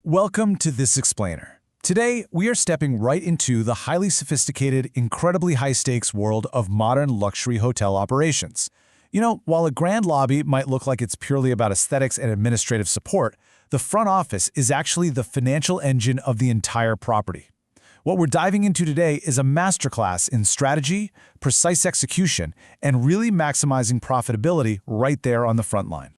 Welcome to This Explainer. Today, we are stepping right into the highly sophisticated, incredibly high-stakes world of modern luxury hotel operations. While a grand lobby might look like it's purely about aesthetics and administrative support, the front office is actually the financial engine of the entire property. What we're diving into today is a masterclass in strategy, precise execution, and really maximizing profitability right there on the front line.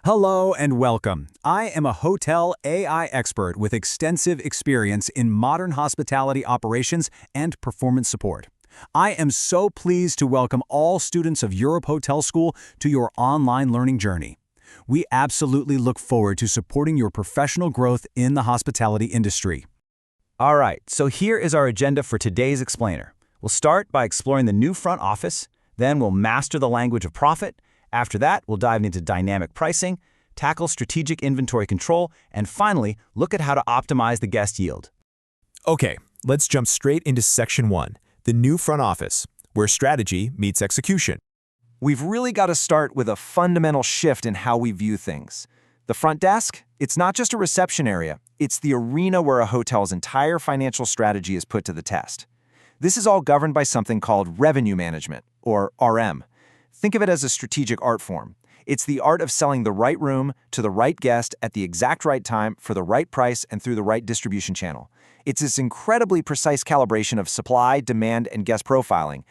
Hello and welcome. I am a hotel AI expert with extensive experience in modern hospitality operations and performance support. I am so pleased to welcome all students of Europe Hotel School to your online learning journey. We absolutely look forward to supporting your professional growth in the hospitality industry. All right, so here is our agenda for today's explainer. We'll start by exploring the new front office, then we'll master the language of profit. After that, we'll dive into dynamic pricing, tackle strategic inventory control, and finally, look at how to optimize the guest yield. Okay, let's jump straight into Section 1, the new front office, where strategy meets execution. We've really got to start with a fundamental shift in how we view things. The front desk, it's not just a reception area, it's the arena where a hotel's entire financial strategy is put to the test. This is all governed by something called revenue management, or RM. Think of it as a strategic art form. It's the art of selling the right room to the right guest at the exact right time for the right price and through the right distribution channel. It's this incredibly precise calibration of supply, demand, and guest profiling.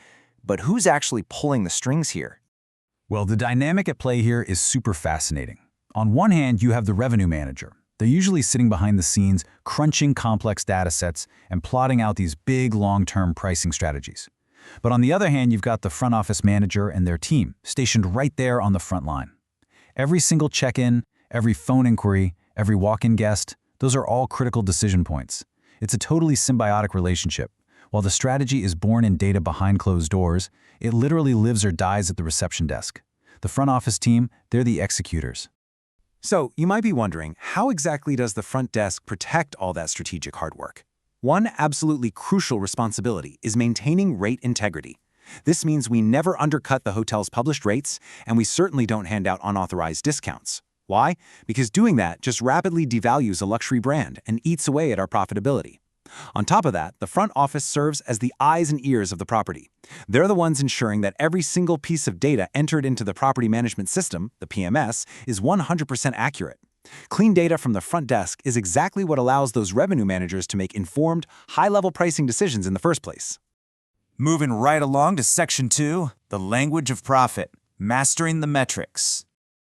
But who's actually pulling the strings here? Well, the dynamic at play here is super fascinating. On one hand, you have the revenue manager. They're usually sitting behind the scenes, crunching complex data sets and plotting out these big long-term pricing strategies. But on the other hand, you've got the front office manager and their team stationed right there on the front line. Every single check-in, every phone inquiry, every walk-in guest, those are all critical decision points. It's a totally symbiotic relationship. While the strategy is born in data behind closed doors, it literally lives or dies at the reception desk. The front office team, they're the executors. So, you might be wondering, how exactly does the front desk protect all that strategic hard work? One absolutely crucial responsibility is maintaining rate integrity. This means we never undercut the hotel's published rates, and we certainly don't hand out unauthorized discounts. Why? Because doing that just rapidly devalues a luxury brand and eats away at our profitability. On top of that, the front office serves as the eyes and ears of the property. They're the ones ensuring that every single piece of data entered into the property management system, the PMS, is 100% accurate. Clean data from the front desk is exactly what allows those revenue managers to make informed, high-level pricing decisions in the first place. Moving right along to Section 2, the language of profit, mastering the metrics.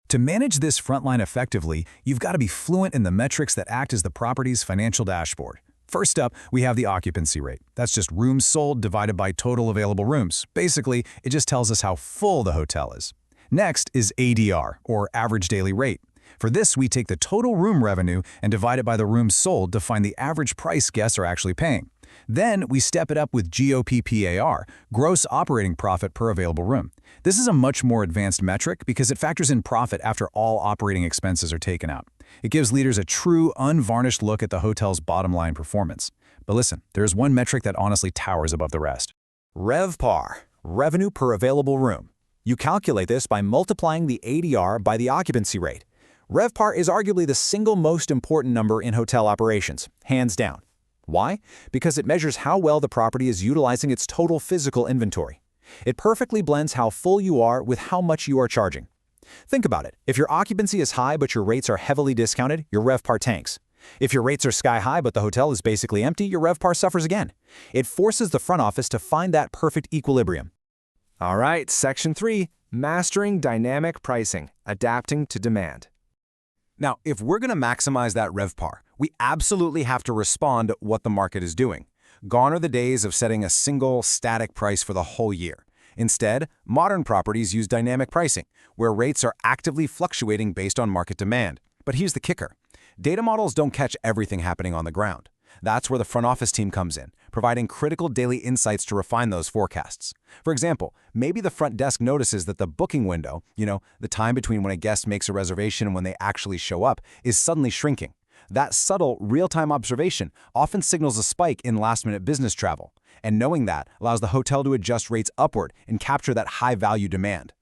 To manage this frontline effectively, you've got to be fluent in the metrics that act as the property's financial dashboard. First up, we have the occupancy rate. That's just rooms sold divided by total available rooms. Basically, it just tells us how full the hotel is. Next is ADR, or average daily rate. For this, we take the total room revenue and divide it by the rooms sold to find the average price guests are actually paying. Then we step it up with GOPPAR, gross operating profit per available room. This is a much more advanced metric because it factors in profit after all operating expenses are taken out. It gives leaders a true, unvarnished look at the hotel's bottom line performance. But listen, there's one metric that honestly towers above the rest. RevPAR, revenue per available room. You calculate this by multiplying the ADR by the occupancy rate. RevPAR is arguably the single most important number in hotel operations, hands down. Why? Because it measures how well the property is utilizing its total physical inventory. It perfectly blends how full you are with how much you are charging. Think about it. If your occupancy is high but your rates are heavily discounted, your RevPAR tanks. If your rates are sky high but the hotel is basically empty, your RevPAR suffers again. It forces the front office to find that perfect equilibrium. All right, Section 3, mastering dynamic pricing, adapting to demand. Now, if we're going to maximize that RevPAR, we absolutely have to respond to what the market is doing. Gone are the days of setting a single, static price for the whole year. Instead, modern properties use dynamic pricing, where rates are actively fluctuating based on market demand. But here's the kicker. Data models don't catch everything happening on the ground. That's where the front office team comes in, providing critical daily insights to refine those forecasts. For example, maybe the front desk notices that the booking window, the time between when a guest makes a reservation and when they actually show up, is suddenly shrinking. That subtle, real-time observation often signals a spike in last-minute business travel, and knowing that allows the hotel to adjust rates upward and capture that high-value demand.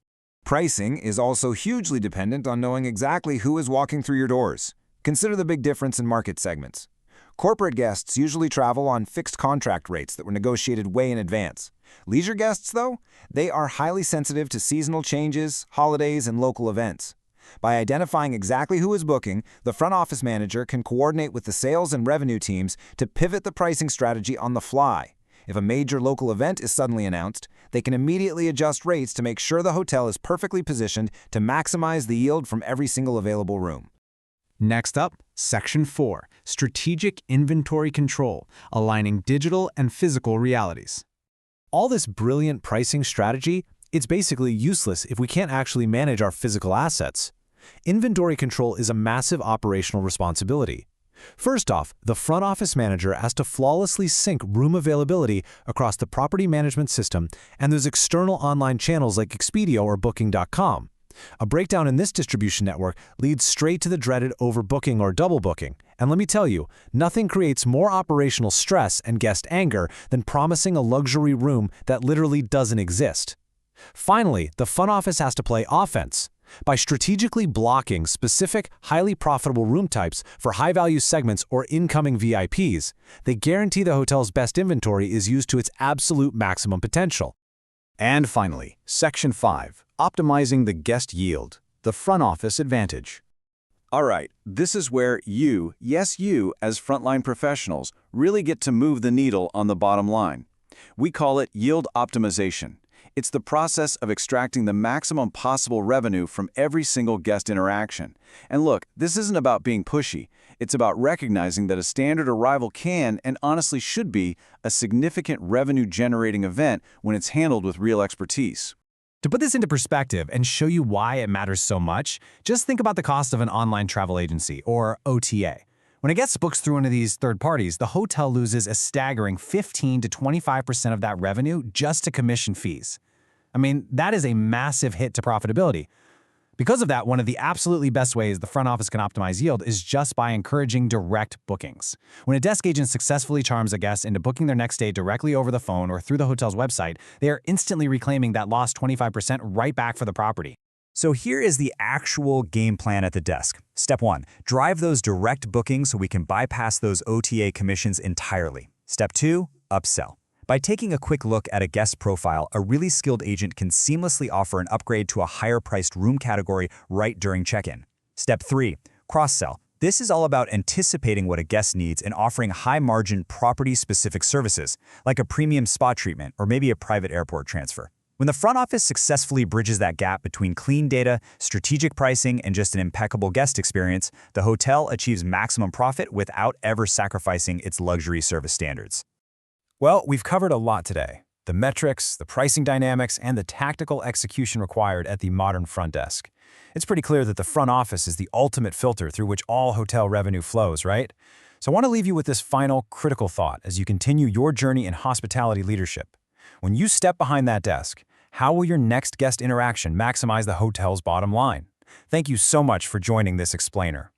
Pricing is also hugely dependent on knowing exactly who is walking through your doors. Consider the big difference in market segments. Corporate guests usually travel on fixed contract rates that were negotiated way in advance. Leisure guests, though, they are highly sensitive to seasonal changes, holidays, and local events. By identifying exactly who is booking, the front office manager can coordinate with the sales and revenue teams to pivot the pricing strategy on the fly. If a major local event is suddenly announced, they can immediately adjust rates to make sure the hotel is perfectly positioned to maximize the yield from every single available room. Next up, Section 4, Strategic Inventory Control, aligning digital and physical realities. All this brilliant pricing strategy, it's basically useless if we can't actually manage our physical assets. Inventory control is a massive operational responsibility. First off, the front office manager has to flawlessly sync room availability across the property management system and those external online channels like Expedia or Booking.com. A breakdown in this distribution network leads straight to the dreaded overbooking or double booking. And let me tell you, nothing creates more operational stress and guest anger than promising a luxury room that literally doesn't exist. Finally, the front office has to play offense. By strategically blocking specific, highly profitable room types for high-value segments or incoming VIPs, they guarantee the hotel's best inventory is used to its absolute maximum potential. And finally, Section 5, Optimizing the Guest Yield, the Front Office Advantage. All right, this is where you, yes you, as frontline professionals, really get to move the needle on the bottom line. We call it yield optimization. It's the process of extracting the maximum possible revenue from every single guest interaction. And look, this isn't about being pushy. It's about recognizing that a standard arrival can, and honestly should be, a significant revenue-generating event when it's handled with real expertise. To put this into perspective and show you why it matters so much, just think about the cost of an online travel agency, or OTA. When a guest books through one of these third parties, the hotel loses a staggering 15 to 25% of that revenue just to commission fees. I mean, that is a massive hit to profitability. Because of that, one of the absolutely best ways the front office can optimize yield is just by encouraging direct bookings. When a desk agent successfully charms a guest into booking their next stay directly over the phone or through the hotel's website, they are instantly reclaiming that lost 25% right back for the property. So here is the actual game plan at the desk. Step 1, drive those direct bookings so we can bypass those OTA commissions entirely. Step 2, upsell. By taking a quick look at a guest profile, a really skilled agent can seamlessly offer an upgrade to a higher-priced room category right during check-in. Step 3, cross-sell. This is all about anticipating what a guest needs and offering high-margin, property-specific services, like a premium spa treatment or maybe a private airport transfer. When the front office successfully bridges that gap between clean data, strategic pricing, and just an impeccable guest experience, the hotel achieves maximum profit without ever sacrificing its luxury service standards. Well, we've covered a lot today. The metrics, the pricing dynamics, and the tactical execution required at the modern front desk. It's pretty clear that the front office is the ultimate filter through which all hotel revenue flows, right? So I want to leave you with this final critical thought as you continue your journey in hospitality leadership. When you step behind that desk, how will your next guest interaction maximize the hotel's bottom line? Thank you so much for joining this explainer.